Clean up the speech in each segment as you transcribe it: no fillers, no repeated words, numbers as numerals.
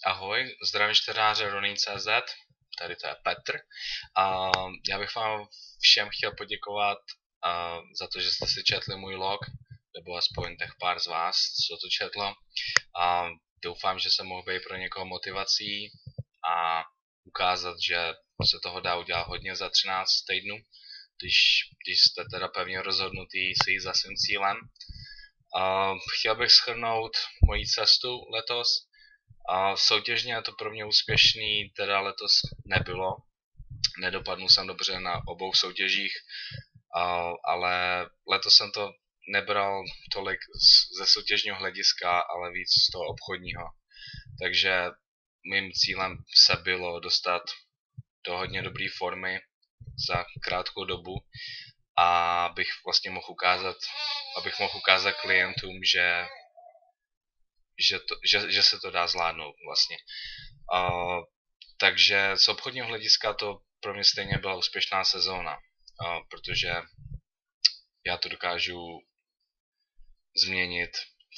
Ahoj, zdravím čtenáře Ronin.cz, tady to je Petr. Já bych vám všem chtěl poděkovat za to, že jste si četli můj log, nebo aspoň těch pár z vás, co to četlo. Doufám, že se mohl být pro někoho motivací a ukázat, že se toho dá udělat hodně za 13 týdnů, když jste teda pevně rozhodnutý si jít za svým cílem. Chtěl bych shrnout moji cestu letos. Soutěžně to pro mě úspěšný teda letos nebylo. Nedopadnul jsem dobře na obou soutěžích, ale letos jsem to nebral tolik ze soutěžního hlediska, ale víc z toho obchodního. Takže mým cílem se bylo dostat do hodně dobré formy za krátkou dobu, a abych vlastně mohl ukázat klientům, že se to dá zvládnout vlastně. Takže z obchodního hlediska to pro mě stejně byla úspěšná sezóna, protože já to dokážu změnit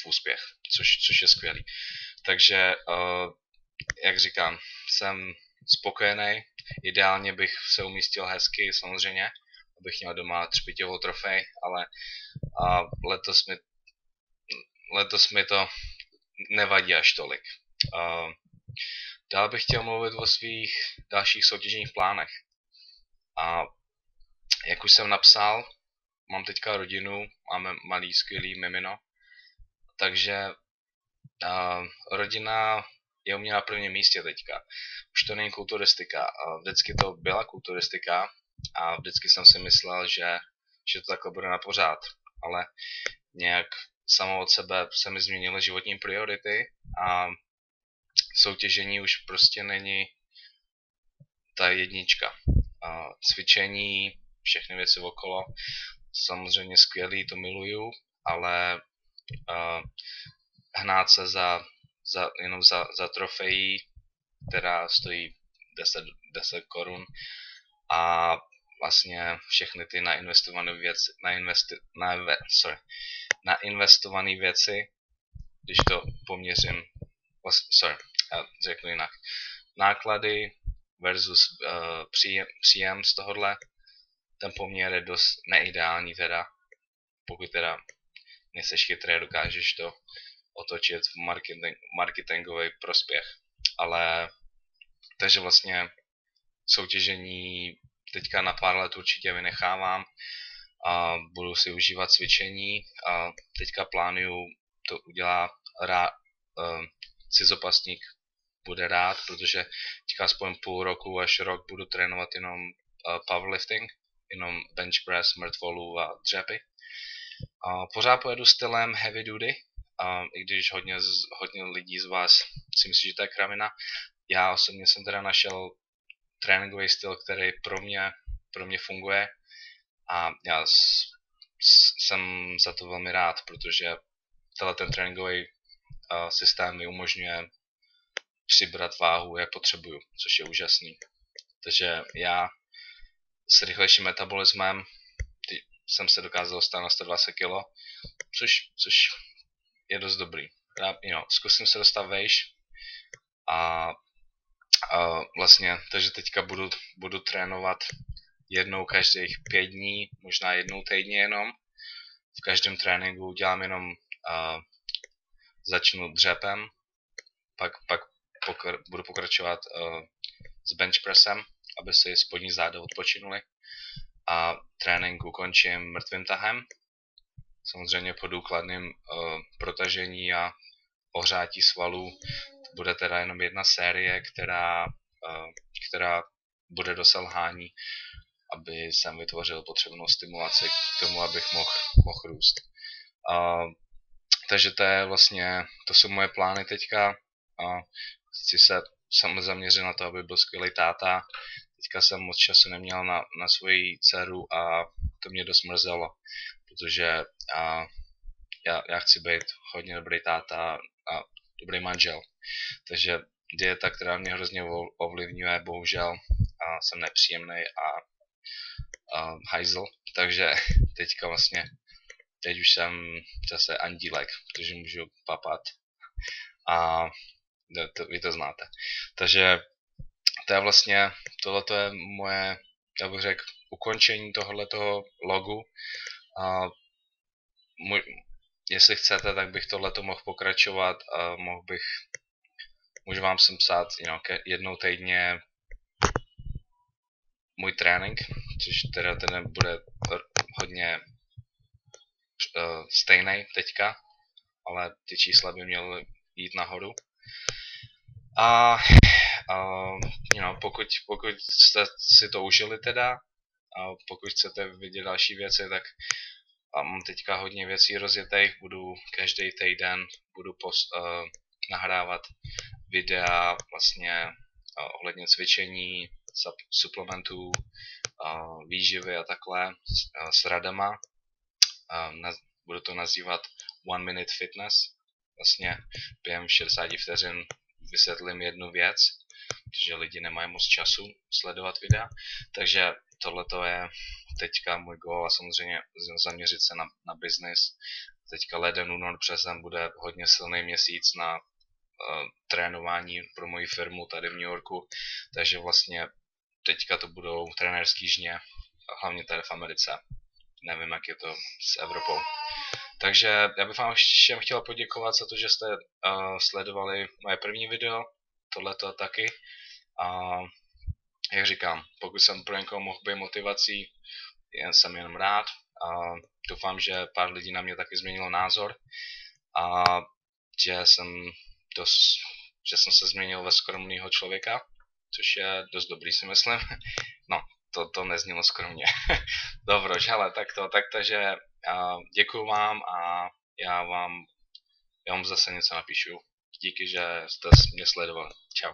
v úspěch, což je skvělý. Takže, jak říkám, jsem spokojený. Ideálně bych se umístil hezky, samozřejmě, abych měl doma třpiťovou trofej, ale letos mi to nevadí až tolik. Dál bych chtěl mluvit o svých dalších soutěžních plánech. A jak už jsem napsal, mám teďka rodinu, máme malý skvělý mimino, takže rodina je u mě na prvním místě teďka. Už to není kulturistika. Vždycky to byla kulturistika a vždycky jsem si myslel, že to takhle bude na pořád. Ale nějak samo od sebe se mi změnily životní priority a soutěžení už prostě není ta jednička. Cvičení, všechny věci okolo, samozřejmě skvělý, to miluju, ale hnát se jenom za trofejí, která stojí 10 korun, a vlastně všechny ty nainvestované věci, když to poměřím, řeknu jinak, náklady versus příjem z tohohle, ten poměr je dost neideální teda, pokud teda nejseš chytrý, dokážeš to otočit v marketingový prospěch. Ale takže vlastně soutěžení teďka na pár let určitě vynechávám a budu si užívat cvičení a teďka plánuju to udělat cizopasník bude rád, protože teďka aspoň půl roku až rok budu trénovat jenom powerlifting, jenom bench press, mrtvolu a dřepy. Pořád pojedu stylem heavy duty, i když hodně lidí z vás si myslí, že to je kravina. Já osobně jsem teda našel tréninkový styl, který pro mě funguje, a já jsem za to velmi rád, protože ten tréninkový systém mi umožňuje přibrat váhu, jak potřebuju, což je úžasný. Takže já s rychlejším metabolismem jsem se dokázal dostat na 120 kg, což je dost dobrý. Zkusím se dostat vejš a vlastně, takže teďka budu trénovat jednou každých 5 dní, možná jednou týdně jenom. V každém tréninku dělám jenom, začnu dřepem, pak budu pokračovat s bench pressem, aby si spodní záda odpočinuli, a trénink ukončím mrtvým tahem, samozřejmě po důkladném protažení a ohřátí svalů. Bude teda jenom jedna série, která bude do selhání, aby jsem vytvořil potřebnou stimulaci k tomu, abych mohl růst. Takže to jsou moje plány teďka. Chci se zaměřit na to, aby byl skvělý táta. Teďka jsem moc času neměl na svoji dceru a to mě dost mrzelo, protože já chci být hodně dobrý táta a dobrý manžel. Takže dieta, která mě hrozně ovlivňuje, bohužel jsem nepříjemný a hajzl, takže teď už jsem zase andílek, protože můžu papat. Vy to znáte. Takže to je vlastně, tohleto je moje, já bych řekl, ukončení tohoto logu. A jestli chcete, tak bych tohleto mohl pokračovat a můžu vám sem psát jednou týdně můj trénink, což teda ten bude hodně stejný teďka, ale ty čísla by měly jít nahoru. A pokud jste si to užili teda, a pokud chcete vidět další věci, tak mám teďka hodně věcí rozjetých, budu každý týden nahrávat videa vlastně ohledně cvičení, suplementů, výživy a takhle s radama. Budu to nazývat One Minute Fitness. Vlastně během 60 vteřin vysvětlím jednu věc, protože lidi nemají moc času sledovat videa. Takže tohleto je teďka můj goal a samozřejmě zaměřit se na business. Teďka leden, únor, březen bude hodně silný měsíc na trénování pro moji firmu tady v New Yorku, takže vlastně teďka to budou trenérský žně, hlavně tady v Americe. Nevím, jak je to s Evropou. Takže já bych vám všem chtěl poděkovat za to, že jste sledovali moje první video, tohleto taky. A jak říkám, pokud jsem pro někoho mohl být motivací, jsem jenom rád. A doufám, že pár lidí na mě taky změnilo názor a že jsem se změnil ve skromného člověka, což je dost dobrý, si myslím. No, to neznělo skromně. Dobrož, hele, takže děkuju vám a já vám zase něco napíšu. Díky, že jste mě sledovali. Čau.